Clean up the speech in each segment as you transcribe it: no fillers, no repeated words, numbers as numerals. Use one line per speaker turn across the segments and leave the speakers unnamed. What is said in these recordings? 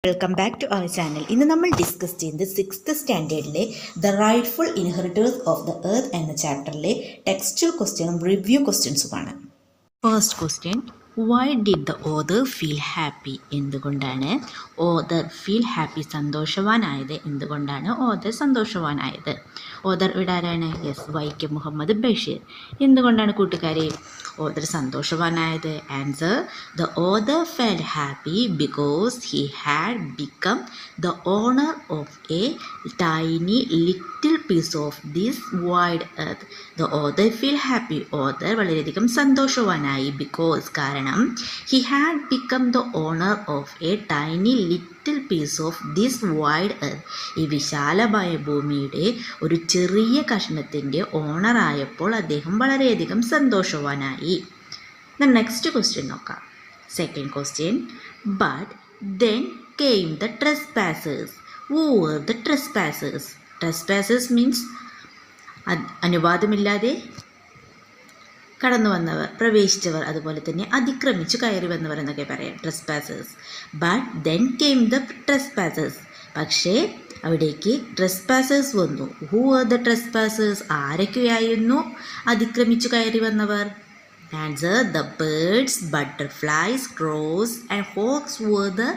Welcome back to our channel. ഇന്ന് നമ്മൾ discuss ചെയ്യുന്നത് 6th സ്റ്റാൻഡേർഡിലെ the rightful inheritors of the earth എന്ന ചാപ്റ്ററിലെ ടെക്സ്റ്റൽ ക്വസ്റ്റ്യനും റിവ്യൂ ക്വസ്റ്റ്യൻസുമാണ്. First question, why did the author feel happy? എന്തുകൊണ്ടാണ് ഓതർ ഫീൽ ഹാപ്പി സന്തോഷവാനായത്? എന്തുകൊണ്ടാണ് ഓതർ സന്തോഷവാനായത്? ഓതർ ഇടാരാണ്? യെസ്, വൈക്കം മുഹമ്മദ് ബഷീർ. എന്തുകൊണ്ടാണ് കൂട്ടുകാരെ ഓതർ സന്തോഷവാനായത്? Answer, the author felt happy because he had become the owner of a tiny little piece of this wide earth. The author feel happy, author വളരെയധികം സന്തോഷവാനായി. Because കാരണം he had become the owner of a tiny little piece of this wide earth. ഈ വിശാലമായ ഭൂമിയുടെ ഒരു ചെറിയ കഷ്ണത്തിൻ്റെ ഓണറായപ്പോൾ അദ്ദേഹം വളരെയധികം സന്തോഷവാനായി. Next question നോക്കാം. Second question, but then came the trespassers. Who were the trespassers? Trespassers means അനുവാദമില്ലാതെ കടന്നു വന്നവർ, പ്രവേശിച്ചവർ, അതുപോലെ തന്നെ അതിക്രമിച്ചു കയറി വന്നവർ എന്നൊക്കെ പറയാം, trespassers. But then came the trespassers, പക്ഷേ അവിടേക്ക് ട്രെസ്പാസേഴ്സ് വന്നു. Who are the trespassers? ആരൊക്കെയായിരുന്നു അതിക്രമിച്ചു കയറി വന്നവർ? Answer, the birds, butterflies, crows and hawks were the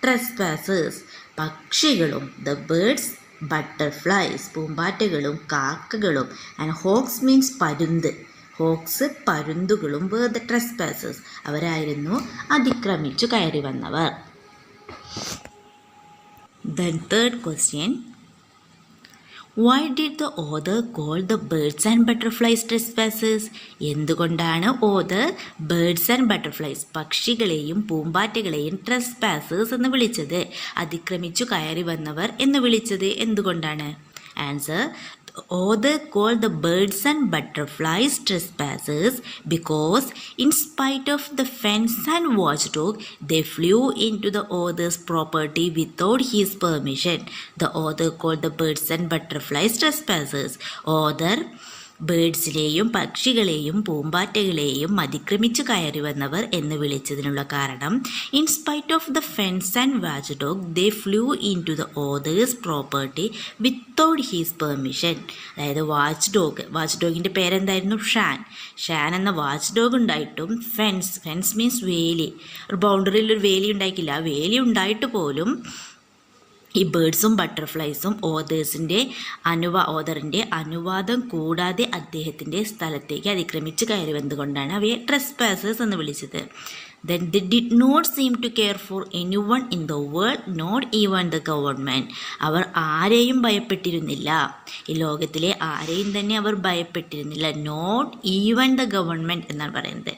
trespassers. പക്ഷികളും, ദ ബേർഡ്സ്, ബട്ടർഫ്ലൈസ് പൂമ്പാറ്റകളും കാക്കകളും, ആൻഡ് ഹോക്സ് മീൻസ് പരുന്ത്, ഹോക്സ് പരുന്തുകളും were the trespassers, അവരായിരുന്നു അതിക്രമിച്ചു കയറി വന്നവർ. Then third question, why did the author call the birds and butterflies trespassers? എന്തുകൊണ്ടാണ് ഓതർ ബേർഡ്സ് ആൻഡ് ബട്ടർഫ്ലൈസ് പക്ഷികളെയും പൂമ്പാറ്റകളെയും trespassers എന്ന് വിളിച്ചത്? അതിക്രമിച്ചു കയറി വന്നവർ എന്ന് വിളിച്ചത് എന്തുകൊണ്ടാണ്? Answer, the author called the birds and butterflies trespassers because in spite of the fence and watchdog, they flew into the author's property without his permission. The author called the birds and butterflies trespassers. Author ബേഡ്സിലെയും പക്ഷികളെയും പൂമ്പാറ്റകളെയും അതിക്രമിച്ചു കയറി വന്നവർ എന്ന് വിളിച്ചതിനുള്ള കാരണം, in spite of the fence and watch dog they flew into the author's property without his permission. അതായത് വാച്ച് ഡോഗിൻ്റെ പേരെന്തായിരുന്നു? ഷാൻ എന്ന വാച്ച് ഡോഗ് ഉണ്ടായിട്ടും ഫെൻസ് മീൻസ് വേലി, ഒരു ബൗണ്ടറിയിൽ ഒരു വേലി ഉണ്ടായിക്കില്ല. ആ വേലി ഉണ്ടായിട്ട് പോലും ഈ ബേഡ്സും ബട്ടർഫ്ലൈസും ഓതറിൻ്റെ അനുവാദം കൂടാതെ അദ്ദേഹത്തിൻ്റെ സ്ഥലത്തേക്ക് അതിക്രമിച്ച് കയറി വന്നുകൊണ്ടാണ് അവയെ ട്രെസ്പാസേഴ്സ് എന്ന് വിളിച്ചത്. Then they did not seem to care for anyone in the world, not even the government. അവർ ആരെയും ഭയപ്പെട്ടിരുന്നില്ല, ഈ ലോകത്തിലെ ആരെയും തന്നെ അവർ ഭയപ്പെട്ടിരുന്നില്ല. നോട്ട് ഈവൻ ദ ഗവൺമെൻറ് എന്നാണ് പറയുന്നത്,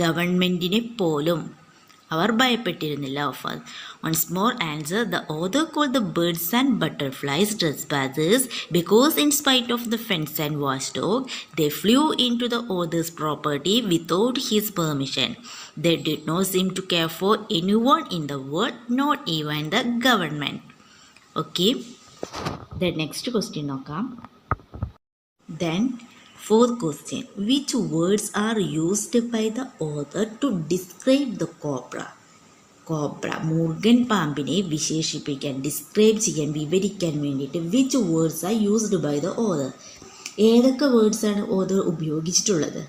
ഗവൺമെൻറ്റിനെ പോലും അവർ ഭയപ്പെട്ടിരുന്നില്ല. Of once more answer, the author called the birds and butterflies trespassers because in spite of the fence and watchdog they flew into the author's property without his permission. They did not seem to care for anyone in the world, not even the government. Okay, the next question നോക്കാം. Then fourth question, which words are used by the author to describe the cobra? മൂർഖൻ പാമ്പിനെ വിശേഷിപ്പിക്കാൻ, describe ചെയ്യാൻ, വിവരിക്കാൻ വേണ്ടിയിട്ട് which words are used by the author? ഏതൊക്കെ വേർഡ്സാണ് author ഉപയോഗിച്ചിട്ടുള്ളത്?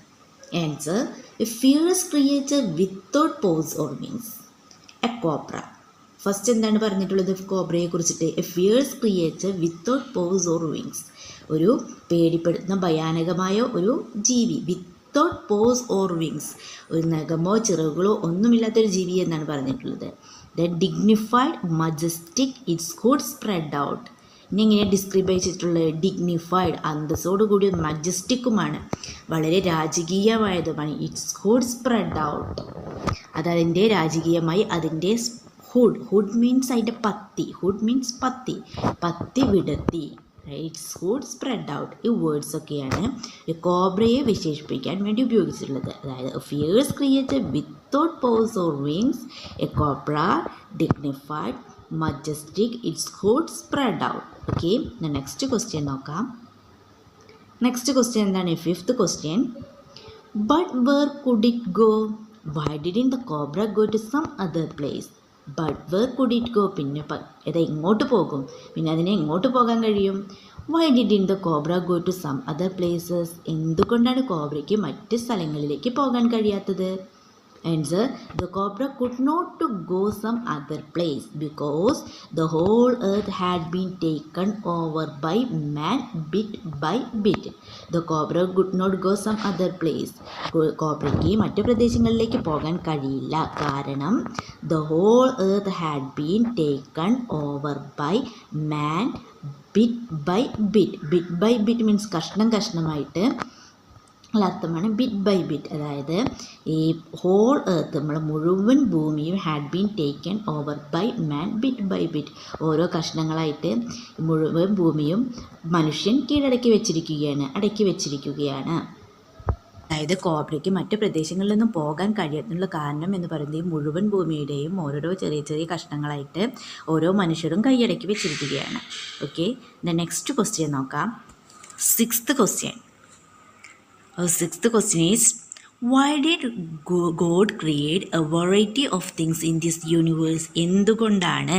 Answer, a fierce creature without paws or means, a cobra. First എന്താണ് പറഞ്ഞിട്ടുള്ളത് കോബ്രയെ കുറിച്ചിട്ട്? A fierce creature without paws or wings, ഒരു പേടിപ്പെടുത്തുന്ന ഭയാനകമായ ഒരു ജീവി, വിത്തൗട്ട് പോസ് ഓർ വിങ്സ്, ഒരു നഖമോ ചിറകുകളോ ഒന്നുമില്ലാത്തൊരു ജീവി എന്നാണ് പറഞ്ഞിട്ടുള്ളത്. The dignified majestic its hood spread out. ഇനി എങ്ങനെ ഡിസ്ക്രൈബ് ചെയ്തിട്ടുള്ളത്? ഡിഗ്നിഫൈഡ് കൂടി മജസ്റ്റിക്കുമാണ്, വളരെ രാജകീയമായതുമാണ്. ഇറ്റ്സ് കുഡ് സ്പ്രെഡ് ഔട്ട്, അതതിൻ്റെ രാജകീയമായി അതിൻ്റെ ഹുഡ് മീൻസ് അതിൻ്റെ പത്തി വിടർത്തി. Its hood spread out. ഈ വേർഡ്സ് ഒക്കെയാണ് കോബ്രയെ വിശേഷിപ്പിക്കാൻ വേണ്ടി ഉപയോഗിച്ചിട്ടുള്ളത്. അതായത് fierce creature without paws or wings, a cobra, dignified, majestic, its hood spread out. Okay, next question നോക്കാം. നെക്സ്റ്റ് ക്വസ്റ്റ്യൻ എന്താണ്? Fifth question, but where could it go? Why didn't the cobra go to some other place? But where could it go? പിന്നെ ഇത് എങ്ങോട്ട് പോകും? പിന്നെ അതിനെ എങ്ങോട്ട് പോകാൻ കഴിയും? Why didn't the cobra go to some other places? എന്തുകൊണ്ടാണ് കോബ്രയ്ക്ക് മറ്റ് സ്ഥലങ്ങളിലേക്ക് പോകാൻ കഴിയാത്തത്? Answer: the cobra could not to go some other place because the whole earth had been taken over by man bit by bit. The cobra could not go some other place. കോബ്രയ്ക്ക് മറ്റു പ്രദേശങ്ങളിലേക്ക് പോകാൻ കഴിയില്ല, കാരണം the whole earth had been taken over by man bit by bit. Bit by bit means കഷ്ണം കഷ്ണമായിട്ട് അർത്ഥമാണ് bit by bit. അതായത് ഈ whole earth, നമ്മൾ മുഴുവൻ ഭൂമിയും had been taken over by man bit by bit. ഓരോ കഷ്ണങ്ങളായിട്ട് മുഴുവൻ ഭൂമിയും മനുഷ്യൻ അടക്കി വെച്ചിരിക്കുകയാണ്. അതായത് കോബ്രയ്ക്ക് മറ്റ് പ്രദേശങ്ങളിലൊന്നും പോകാൻ കഴിയാത്തതിനുള്ള കാരണം എന്ന് പറയുന്നത് ഈ മുഴുവൻ ഭൂമിയുടെയും ഓരോരോ ചെറിയ ചെറിയ കഷ്ണങ്ങളായിട്ട് ഓരോ മനുഷ്യരും കൈയടക്കി വെച്ചിരിക്കുകയാണ്. ഓക്കെ, നെക്സ്റ്റ് ക്വസ്റ്റ്യൻ നോക്കാം. Sixth question. Our sixth question is, why did God create a variety of things in this universe? എന്തുകൊണ്ടാണ്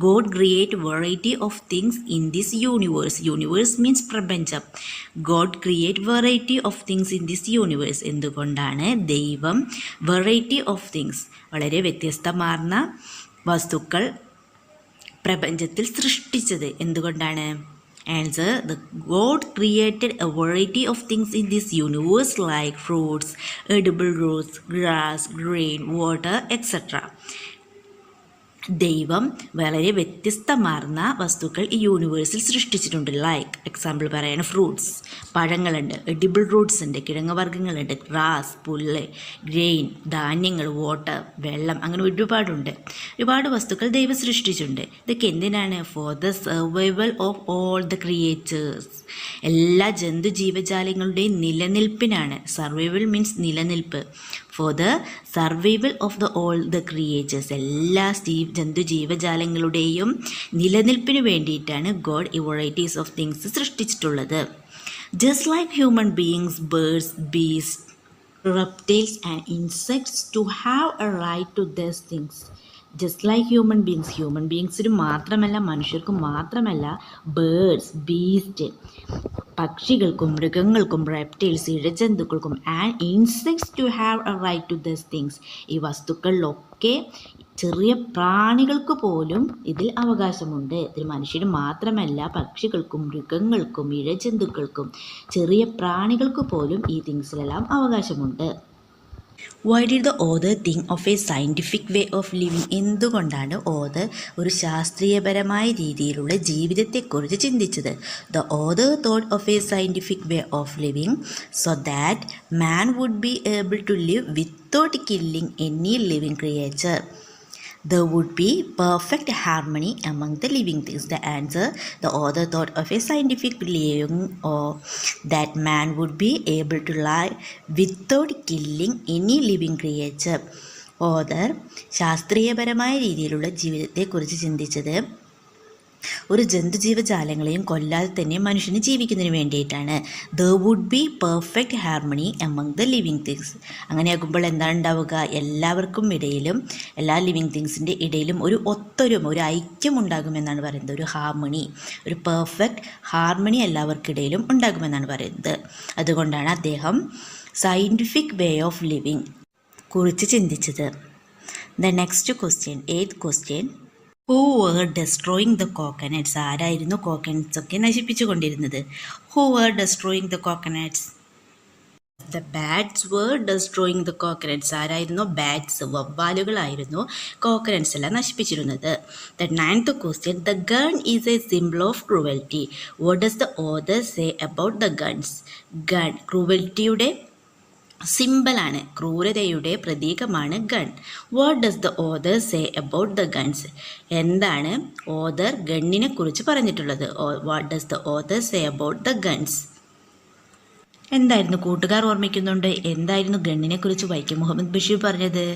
God create variety of things in this universe? Universe means പ്രപഞ്ചം. God create variety of things in this universe. എന്തുകൊണ്ടാണ് ദൈവം variety of things, വളരെ വ്യത്യസ്തമാർന്ന വസ്തുക്കൾ പ്രപഞ്ചത്തിൽ സൃഷ്ടിച്ചത്? എന്തുകൊണ്ടാണ്? Answer: the God created a variety of things in this universe like fruits, edible roots, grass, grain, water, etc. ദൈവം വളരെ വ്യത്യസ്തമാർന്ന വസ്തുക്കൾ ഈ യൂണിവേഴ്സിൽ സൃഷ്ടിച്ചിട്ടുണ്ട്. ലൈക്ക് എക്സാമ്പിൾ പറയാണ്, ഫ്രൂട്ട്സ് പഴങ്ങളുണ്ട്, എഡിബിൾ റൂട്ട്സ് ഉണ്ട് കിഴങ്ങ് വർഗ്ഗങ്ങളുണ്ട്, ഗ്രാസ് പുല്ല്, ഗ്രെയിൻ ധാന്യങ്ങൾ, വാട്ടർ വെള്ളം, അങ്ങനെ ഒരുപാട് വസ്തുക്കൾ ദൈവം സൃഷ്ടിച്ചിട്ടുണ്ട്. ഇതൊക്കെ എന്തിനാണ്? For the survival of all the creatures, എല്ലാ ജന്തു ജീവജാലങ്ങളുടെയും നിലനിൽപ്പിനാണ്. സർവൈവൽ മീൻസ് നിലനിൽപ്പ്. For the survival of the all the creatures, എല്ലാ ജന്തു ജീവജാലങ്ങളുടെയും നിലനിൽപ്പിന് വേണ്ടിയിട്ടാണ് ഗോഡ് ഈ വെറൈറ്റീസ് ഓഫ് തിങ്സ് സൃഷ്ടിച്ചിട്ടുള്ളത്. Just like human beings, birds, beast, reptiles and insects to have a right to these things. Just like human ബീങ്സിന് മാത്രമല്ല, മനുഷ്യർക്കും മാത്രമല്ല, ബേർഡ്സ്, ബീസ്റ്റ് പക്ഷികൾക്കും മൃഗങ്ങൾക്കും, റെപ്റ്റൈൽസ് ഇഴജന്തുക്കൾക്കും, and insects too have a right to these things. ഈ വസ്തുക്കളിലൊക്കെ ചെറിയ പ്രാണികൾക്ക് പോലും ഇതിൽ അവകാശമുണ്ട്. ഇതിൽ മനുഷ്യന് മാത്രമല്ല, പക്ഷികൾക്കും മൃഗങ്ങൾക്കും ഇഴജന്തുക്കൾക്കും ചെറിയ പ്രാണികൾക്ക് പോലും ഈ തിങ്സിലെല്ലാം അവകാശമുണ്ട്. Why did the author think of a scientific way of living? എന്തുകൊണ്ടാണ് ഓതർ ഒരു ശാസ്ത്രീയപരമായ രീതിയിലുള്ള ജീവിതത്തെക്കുറിച്ച് ചിന്തിച്ചത്? The author thought of a scientific way of living so that man would be able to live without killing any living creature. There would be perfect harmony among the living things. The answer: the author thought of a scientific living or that man would be able to live without killing any living creature. author ശാസ്ത്രീയപരമായ രീതിയിലുള്ള ജീവിതത്തെക്കുറിച്ച് ചിന്തിച്ചത് ഒരു ജന്തുജീവജാലങ്ങളെയും കൊല്ലാതെ തന്നെ മനുഷ്യന് ജീവിക്കുന്നതിന് വേണ്ടിയിട്ടാണ്. There would be perfect harmony among the living things. അങ്ങനെയാകുമ്പോൾ എന്താണ് ഉണ്ടാവുക? എല്ലാവർക്കും ഇടയിലും, എല്ലാ ലിവിങ് തിങ്സിൻ്റെ ഇടയിലും ഒരു ഐക്യം ഉണ്ടാകുമെന്നാണ് പറയുന്നത്. ഒരു ഹാർമണി, ഒരു പെർഫെക്റ്റ് ഹാർമണി എല്ലാവർക്കിടയിലും ഉണ്ടാകുമെന്നാണ് പറയുന്നത്. അതുകൊണ്ടാണ് അദ്ദേഹം സയൻറ്റിഫിക് വേ ഓഫ് ലിവിങ് കുറിച്ച് ചിന്തിച്ചത്. The next question, 8th question. Who were destroying the coconuts? ആരായിരുന്നു കോക്കനട്ട്സ് ഒക്കെ നശിപ്പിച്ചു കൊണ്ടിരുന്നത്? Who were destroying the coconuts? The bats were destroying the coconuts. ആരായിരുന്നു? ബാറ്റ്സ്, വവ്വാലുകളായിരുന്നു കോക്കനട്ട്സ് എല്ലാം നശിപ്പിച്ചിരുന്നത്. The 9th question. The gun is a symbol of cruelty. What does the author say about the guns? Gun ക്രൂവൽറ്റിയുടെ സിംബലാണ്, ക്രൂരതയുടെ പ്രതീകമാണ് gun. What does the author say about the guns? എന്താണ് author ഗണ്ണിനെ കുറിച്ച് പറഞ്ഞിട്ടുള്ളത്? What does the author say about the guns? എന്തായിരുന്നു കൂട്ടുകാർ ഓർമ്മിക്കുന്നുണ്ട്? എന്തായിരുന്നു ഗണ്ണിനെ കുറിച്ച് വൈക്കം മുഹമ്മദ് ബഷീർ പറഞ്ഞത്?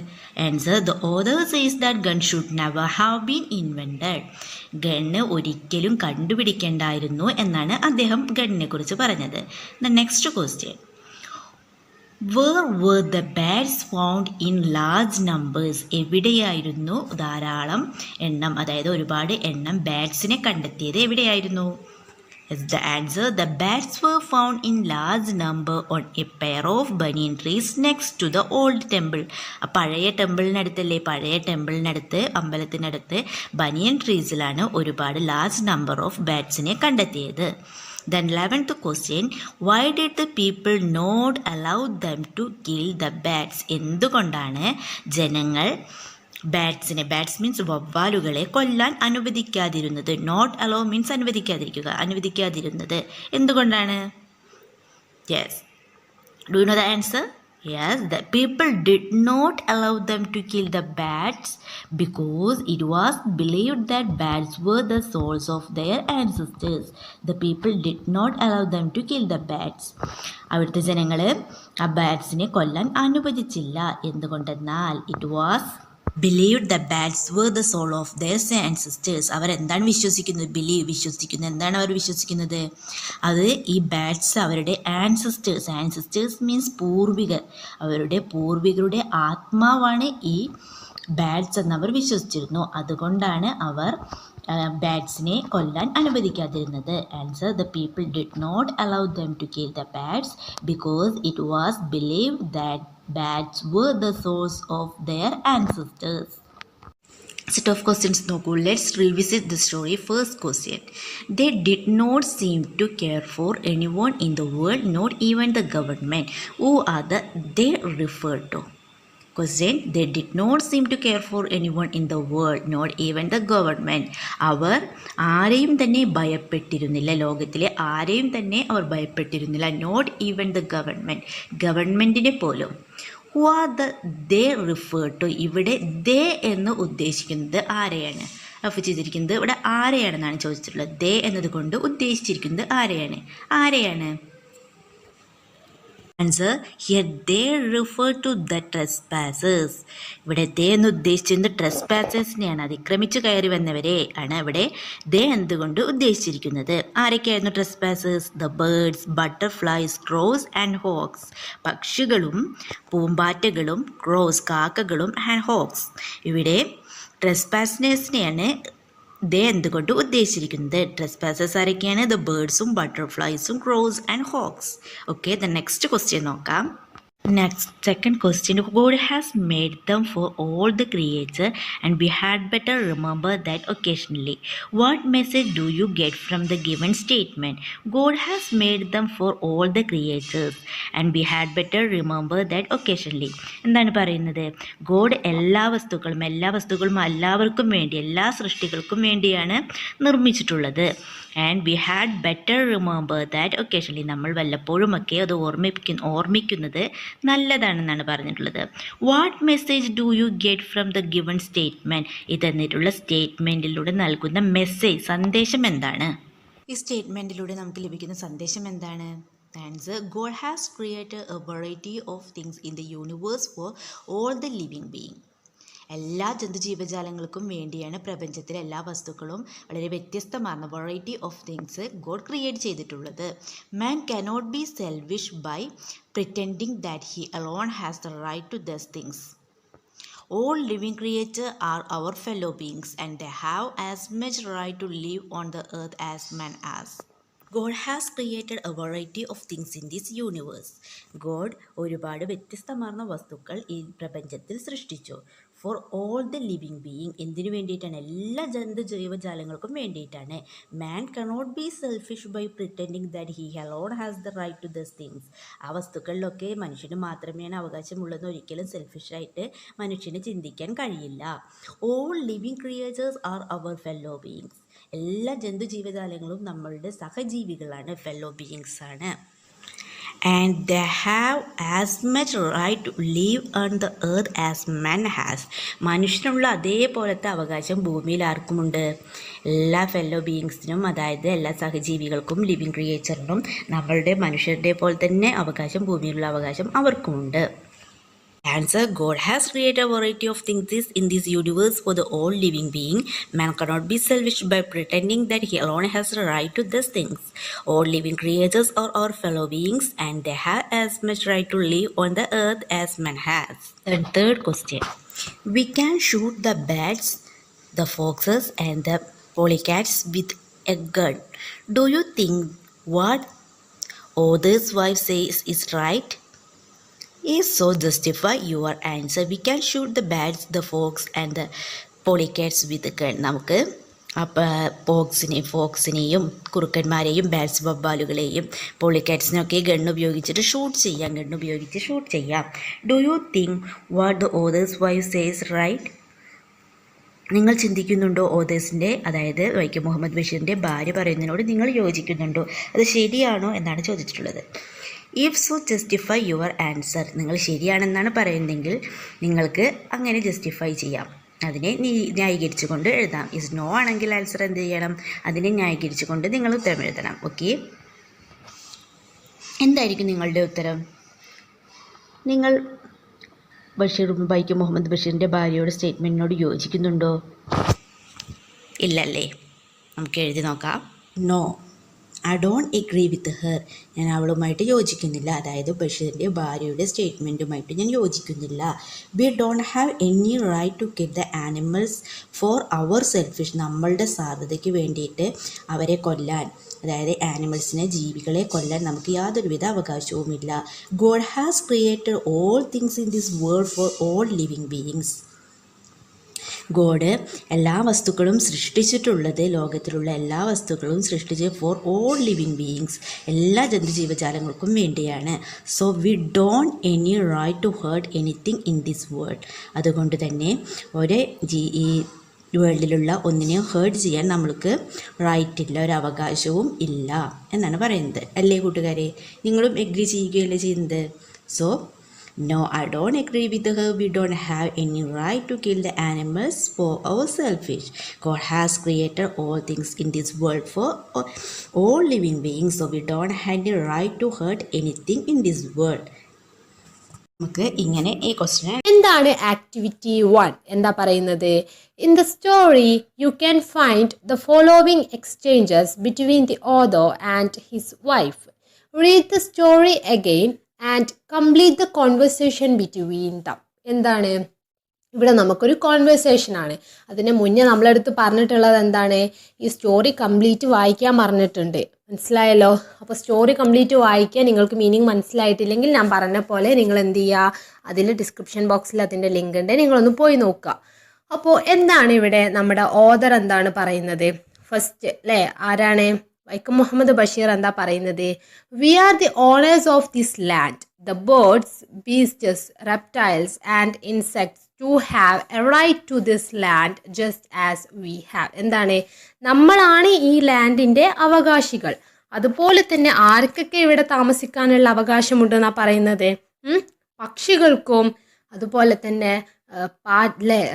Answer: the author says that gun should never have been invented. Gun ഒരിക്കലും കണ്ടുപിടിക്കേണ്ടായിരുന്നു എന്നാണ് അദ്ദേഹം ഗണ്ണിനെ കുറിച്ച് പറഞ്ഞത്. The next question. Where were the bats found in large numbers? എവിടെയായിരുന്നു ധാരാളം എണ്ണം, അതായത് ഒരുപാട് എണ്ണം ബാറ്റ്സിനെ കണ്ടെത്തിയത് എവിടെയായിരുന്നു? Is the answer. The bats were found in large number on a pair of banyan trees next to the old temple. പഴയ ടെമ്പിളിനടുത്ത് അമ്പലത്തിനടുത്ത് ബനിയൻ ട്രീസിലാണ് ഒരുപാട് ലാർജ് നമ്പർ ഓഫ് ബാറ്റ്സിനെ കണ്ടെത്തിയത്. Then 11th question, why did the people not allow them to kill the bats? എന്തുകൊണ്ടാണ് ജനങ്ങൾ bats means വവ്വാലുകളെ കൊല്ലാൻ അനുവദിക്കാതിരുന്നത്? Not allow means അനുവദിക്കാതിരുന്നത് എന്തുകൊണ്ടാണ്? Yes, do you know the answer? Yes, the people did not allow them to kill the bats because it was believed that bats were the souls of their ancestors. The people did not allow them to kill the bats. അവിടുത്തെ ജനങ്ങൾ ആ ബാറ്റ്സിനെ കൊല്ലാൻ അനുവദിച്ചില്ല. എന്തുകൊണ്ടെന്നാൽ it was believed the bats were the soul of their ancestors. അവരെന്താണ് വിശ്വസിക്കുന്നത്? എന്താണ് അവർ വിശ്വസിക്കുന്നത്? അത് ഈ ബാറ്റ്സ് അവരുടെ ആൻസസ്റ്റേഴ്സ് മീൻസ് പൂർവികർ, അവരുടെ പൂർവികരുടെ ആത്മാവാണ് ഈ ബാറ്റ്സ് എന്നവർ വിശ്വസിച്ചിരുന്നു. അതുകൊണ്ടാണ് അവർ ബാറ്റ്സിനെ കൊല്ലാൻ അനുവദിക്കാതിരുന്നത്. Answer, the people did not allow them to kill the bats because it was believed that bats were the source of their ancestors. Set of questions നോക്കൂ. Let's revisit the story. First question, they did not seem to care for anyone in the world, not even the government. Who are the they referred to? Question, they did not seem to care for anyone in the world, not even the government. അവർ ആരെയും തന്നെ ഭയപ്പെട്ടിരുന്നില്ല, ലോകത്തിലെ ആരെയും തന്നെ അവർ ഭയപ്പെട്ടിരുന്നില്ല. Not even the ഗവൺമെൻറ്റിനെ പോലും. Who are the they refer to? ഇവിടെ ദേ എന്ന് ഉദ്ദേശിക്കുന്നത് ആരെയാണ്? റഫ് ചെയ്തിരിക്കുന്നത് ഇവിടെ ആരെയാണെന്നാണ് ചോദിച്ചിട്ടുള്ളത്. ദേ എന്നതുകൊണ്ട് ഉദ്ദേശിച്ചിരിക്കുന്നത് ആരെയാണ്? Answer, here they refer to the trespassers. ഇവിടെ ദേ എന്ന് ഉദ്ദേശിച്ചത് ട്രെസ്പാസേഴ്സിനെയാണ്, അതിക്രമിച്ചു കയറി വന്നവരെ ആണ് ഇവിടെ ദേ എന്തുകൊണ്ട് ഉദ്ദേശിച്ചിരിക്കുന്നത്. ആരൊക്കെയായിരുന്നു trespassers? The birds, butterflies, crows and hawks. പക്ഷികളും പൂമ്പാറ്റകളും ക്രോസ് കാക്കകളും ആൻഡ് ഹോക്സ്. ഇവിടെ ട്രെസ്പാസേഴ്സിനെയാണ് ദേ എന്തുകൊണ്ട് ഉദ്ദേശിച്ചിരിക്കുന്നത്. ട്രെസ്പാസേഴ്സ് ആരൊക്കെയാണ്? ദ ബേർഡ്സും ബട്ടർഫ്ലൈസും crows and hawks. Okay, the next question നോക്കാം. Next, second question, God has made them for all the creatures and we had better remember that occasionally. What message do you get from the given statement? God has made them for all the creatures and we had better remember that occasionally. എന്താണ് പറയുന്നത്? God എല്ലാ വസ്തുക്കളും എല്ലാവർക്കും വേണ്ടി, എല്ലാ സൃഷ്ടികൾക്കും വേണ്ടിയാണ് നിർമ്മിച്ചിട്ടുള്ളത്. And we had better remember that occasionally. നമ്മൾ വല്ലപ്പോഴുമൊക്കെ അത് ഓർമ്മിക്കുന്നത് നല്ലതാണെന്നാണ് പറഞ്ഞിട്ടുള്ളത്. What message do you get from the given statement? ഈ തന്നിട്ടുള്ള സ്റ്റേറ്റ്മെൻറ്റിലൂടെ നൽകുന്ന സന്ദേശം എന്താണ്? ഈ സ്റ്റേറ്റ്മെൻറ്റിലൂടെ നമുക്ക് ലഭിക്കുന്ന സന്ദേശം എന്താണ്? Answer, God has created a variety of things in the universe for all the living being. എല്ലാ ജന്തുജീവജാലങ്ങൾക്കും വേണ്ടിയാണ് പ്രപഞ്ചത്തിലെ എല്ലാ വസ്തുക്കളും വളരെ വ്യത്യസ്തമാർന്ന variety of things God create ചെയ്തിട്ടുള്ളത്. Man cannot be selfish by pretending that he alone has the right to these things. All living creatures are our fellow beings and they have as much right to live on the earth as man has. God has created a variety of things in this universe. God ഒരുപാട് വ്യത്യസ്തമാർന്ന വസ്തുക്കൾ ഈ പ്രപഞ്ചത്തിൽ സൃഷ്ടിച്ചു. For all the living being, എന്തിനു വേണ്ടിയിട്ടാണ്? എല്ലാ ജൈവജാലങ്ങൾക്കും വേണ്ടിയിട്ടാണ്. Man cannot be selfish by pretending that he alone has the right to these things. ആ വസ്തുക്കളിലൊക്കെ മനുഷ്യന് മാത്രമേയാണ് അവകാശമുള്ളതെന്ന് ഒരിക്കലും സെൽഫിഷായിട്ട് മനുഷ്യന് ചിന്തിക്കാൻ കഴിയില്ല. All living creatures are our fellow beings. എല്ലാ ജന്തുജീവജാലങ്ങളും നമ്മളുടെ സഹജീവികളാണ്, ഫെല്ലോ ബീയിങ്സ് ആണ്. And they have as much right to live on the earth as man has. മനുഷ്യനുള്ള അതേപോലത്തെ അവകാശം ഭൂമിയിൽ ആർക്കുമുണ്ട്? എല്ലാ ഫെല്ലോ ബീയിങ്സിനും, അതായത് എല്ലാ സഹജീവികൾക്കും, ലിവിങ് ക്രിയേച്ചറിനും നമ്മളുടെ മനുഷ്യരുടെ പോലെ തന്നെ അവകാശം, ഭൂമിയിലുള്ള അവകാശം അവർക്കുമുണ്ട്. Answer: God has created a variety of things in this universe for the all living being. Man cannot be selfish by pretending that he alone has the right to these things. All living creatures are our fellow beings and they have as much right to live on the earth as man has. And third question. We can shoot the bats, the foxes and the polycats with a gun. Do you think what author's wife says is right? If so, justify your answer. We can shoot the bats, the fox and the polycats with a gun. നമുക്ക് ഫോക്സിനെയും കുറുക്കന്മാരെയും bats ബബ്ബാലുകളെയും പോളിക്കാറ്റ്സിനെയൊക്കെ gun ഉപയോഗിച്ചിട്ട് shoot ചെയ്യാം. Do you think what the author's wife says right? നിങ്ങൾ ചിന്തിക്കുന്നുണ്ടോ ഓതേഴ്സിൻ്റെ, അതായത് വൈക്കം മുഹമ്മദ് ബഷീറിൻ്റെ ഭാര്യ പറയുന്നതിനോട് നിങ്ങൾ യോജിക്കുന്നുണ്ടോ? അത് ശരിയാണോ എന്നാണ് ചോദിച്ചിട്ടുള്ളത്. If so justify your answer. നിങ്ങൾ ശരിയാണെന്നാണ് പറയുന്നതെങ്കിൽ നിങ്ങൾക്ക് അങ്ങനെ ജസ്റ്റിഫൈ ചെയ്യാം, അതിനെ ന്യായീകരിച്ചു കൊണ്ട് എഴുതാം. ഇസ് നോ ആണെങ്കിൽ ആൻസർ എന്ത് ചെയ്യണം? അതിനെ ന്യായീകരിച്ചു കൊണ്ട് നിങ്ങൾ ഉത്തരം എഴുതണം. ഓക്കെ, എന്തായിരിക്കും നിങ്ങളുടെ ഉത്തരം? നിങ്ങൾ വൈക്കം മുഹമ്മദ് ബഷീറിൻ്റെ ഭാര്യയുടെ സ്റ്റേറ്റ്മെൻറ്റിനോട് യോജിക്കുന്നുണ്ടോ? ഇല്ലല്ലേ? നമുക്ക് എഴുതി നോക്കാം. No, I don't agree with her. ഞാൻ അവളുമായിട്ട് യോജിക്കുന്നില്ല, അതായത് ബഷീറിൻ്റെ ഭാര്യയുടെ സ്റ്റേറ്റ്മെൻറ്റുമായിട്ട് ഞാൻ യോജിക്കുന്നില്ല. We don't have any right to kill the animals for our selfish. നമ്മളുടെ സ്വാർത്ഥതയ്ക്ക് വേണ്ടിയിട്ട് അവരെ കൊല്ലാൻ, അതായത് ആനിമൽസിനെ, ജീവികളെ കൊല്ലാൻ നമുക്ക് യാതൊരുവിധ അവകാശവുമില്ല. God has created all things in this world for all living beings. God എല്ലാ വസ്തുക്കളും സൃഷ്ടിച്ചിട്ടുള്ളത്, ലോകത്തിലുള്ള എല്ലാ വസ്തുക്കളും സൃഷ്ടിച്ച് ഫോർ ഓൾ ലിവിങ് ബീയിങ്സ്, എല്ലാ ജന്തുജീവജാലങ്ങൾക്കും വേണ്ടിയാണ്. So we don't any right to hurt anything in this world. അതുകൊണ്ട് തന്നെ ഈ വേൾഡിലുള്ള ഒന്നിനെ ഹേർട്ട് ചെയ്യാൻ നമ്മൾക്ക് റൈറ്റ് ഇല്ല, ഒരു അവകാശവും ഇല്ല എന്നാണ് പറയുന്നത്. അല്ലേ കൂട്ടുകാരെ? നിങ്ങളും എഗ്രി ചെയ്യുകയല്ലേ ചെയ്യുന്നത്? So no, I don't agree with her. We don't have any right to kill the animals for our selfish. God has created all things in this world for all living beings. So we don't have any right to hurt anything in this world. നമുക്ക് ഇങ്ങനെ ഈ question
എന്താണ് activity 1 എന്താ പറയുന്നത്? In the story you can find the following exchanges between the author and his wife. Read the story again and complete the conversation between them. എന്താണ് ഇവിടെ? നമുക്കൊരു കോൺവെർസേഷനാണ്. അതിന് മുന്നേ നമ്മളടുത്ത് പറഞ്ഞിട്ടുള്ളത് എന്താണ്? ഈ സ്റ്റോറി കംപ്ലീറ്റ് വായിക്കാൻ പറഞ്ഞിട്ടുണ്ട്. മനസ്സിലായല്ലോ? അപ്പോൾ സ്റ്റോറി കംപ്ലീറ്റ് വായിക്കാൻ നിങ്ങൾക്ക് മീനിങ് മനസ്സിലായിട്ടില്ലെങ്കിൽ ഞാൻ പറഞ്ഞ പോലെ നിങ്ങൾ എന്ത് ചെയ്യുക, അതിൽ ഡിസ്ക്രിപ്ഷൻ ബോക്സിൽ അതിൻ്റെ ലിങ്ക് ഉണ്ട്, നിങ്ങളൊന്ന് പോയി നോക്കുക. അപ്പോൾ എന്താണ് ഇവിടെ നമ്മുടെ ഓഥർ എന്താണ് പറയുന്നത്? ഫസ്റ്റ് അല്ലേ, ആരാണ്? വൈക്കം മുഹമ്മദ് ബഷീർ എന്താ പറയുന്നത്? We are the owners of this land. The birds, beasts, reptiles and insects too have a right to this land just as we have. എന്താണ്? നമ്മളാണ് ഈ ലാൻഡിൻ്റെ അവകാശികൾ. അതുപോലെ തന്നെ ആർക്കൊക്കെ ഇവിടെ താമസിക്കാനുള്ള അവകാശമുണ്ടെന്നാണ് പറയുന്നത്? പക്ഷികൾക്കും അതുപോലെ തന്നെ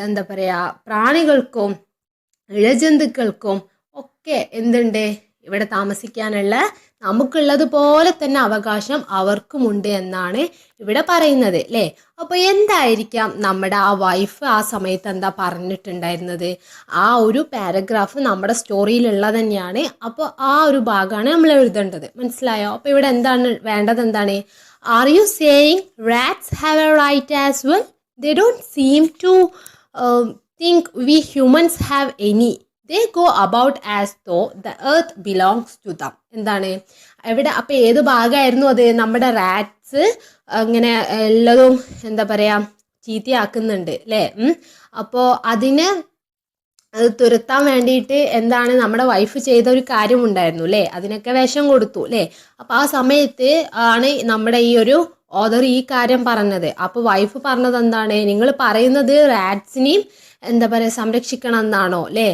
എന്താ പറയുക, പ്രാണികൾക്കും ഇഴജന്തുക്കൾക്കും ഒക്കെ എന്തുണ്ട്? ഇവിടെ താമസിക്കാനുള്ള നമുക്കുള്ളതുപോലെ തന്നെ അവകാശം അവർക്കുമുണ്ട് എന്നാണ് ഇവിടെ പറയുന്നത് അല്ലേ. അപ്പോൾ എന്തായിരിക്കാം നമ്മുടെ ആ വൈഫ് ആ സമയത്ത് എന്താ പറഞ്ഞിട്ടുണ്ടായിരുന്നത്? ആ ഒരു പാരഗ്രാഫ് നമ്മുടെ സ്റ്റോറിയിലുള്ളത് തന്നെയാണ്. അപ്പോൾ ആ ഒരു ഭാഗമാണ് നമ്മൾ എഴുതേണ്ടത്. മനസ്സിലായോ? അപ്പോൾ ഇവിടെ എന്താണ് വേണ്ടത്? എന്താണ്? Are you saying rats have a right as well? They don't seem to think we humans have any. They go about as though the earth belongs to them. എന്താണ് ഇവിടെ? അപ്പോൾ ഏത് ഭാഗമായിരുന്നു അത്? നമ്മുടെ റാറ്റ്സ് അങ്ങനെ എല്ലാതും എന്താ പറയുക ചീത്തയാക്കുന്നുണ്ട് അല്ലേ. അപ്പോൾ അത് തുരത്താൻ വേണ്ടിയിട്ട് എന്താണ് നമ്മുടെ വൈഫ് ചെയ്ത ഒരു കാര്യമുണ്ടായിരുന്നു അല്ലേ. അതിനൊക്കെ വിഷം കൊടുത്തു അല്ലേ. അപ്പോൾ ആ സമയത്ത് ആണ് നമ്മുടെ ഈ ഒരു ഓഥർ ഈ കാര്യം പറഞ്ഞത്. അപ്പോൾ വൈഫ് പറഞ്ഞത് എന്താണ്? നിങ്ങൾ പറയുന്നത് റാറ്റ്സിനെയും എന്താ പറയുക സംരക്ഷിക്കണം എന്നാണോ അല്ലേ?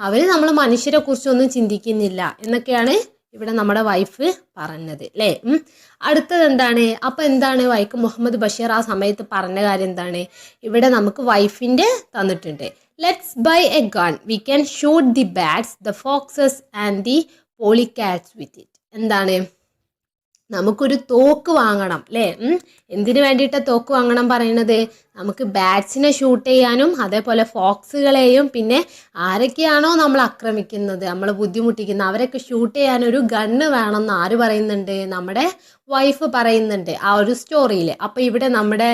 അവർ നമ്മൾ മനുഷ്യരെ കുറിച്ചൊന്നും ചിന്തിക്കുന്നില്ല എന്നൊക്കെയാണ് ഇവിടെ നമ്മുടെ വൈഫ് പറഞ്ഞത് അല്ലേ. അടുത്തത് എന്താണ്? അപ്പോൾ എന്താണ് വൈക്കം മുഹമ്മദ് ബഷീർ ആ സമയത്ത് പറഞ്ഞ കാര്യം എന്താണ്? ഇവിടെ നമുക്ക് വൈഫിൻ്റെ തന്നിട്ടുണ്ട്. Let's buy a gun, we can shoot the bats, the foxes and the polecats with it. എന്താണ്? നമുക്കൊരു തോക്ക് വാങ്ങണം അല്ലേ? എന്തിനു വേണ്ടിയിട്ടാണ് തോക്ക് വാങ്ങണം പറയുന്നത്? നമുക്ക് ബാറ്റ്സിനെ ഷൂട്ട് ചെയ്യാനും അതേപോലെ ഫോക്സുകളെയും പിന്നെ ആരൊക്കെയാണോ നമ്മൾ ആക്രമിക്കുന്നത്, നമ്മൾ ബുദ്ധിമുട്ടിക്കുന്നത് അവരൊക്കെ ഷൂട്ട് ചെയ്യാനൊരു ഗണ്ണ് വേണമെന്ന് ആര് പറയുന്നുണ്ട്? നമ്മുടെ വൈഫ് പറയുന്നുണ്ട് ആ ഒരു സ്റ്റോറിയിൽ. അപ്പോൾ ഇവിടെ നമ്മുടെ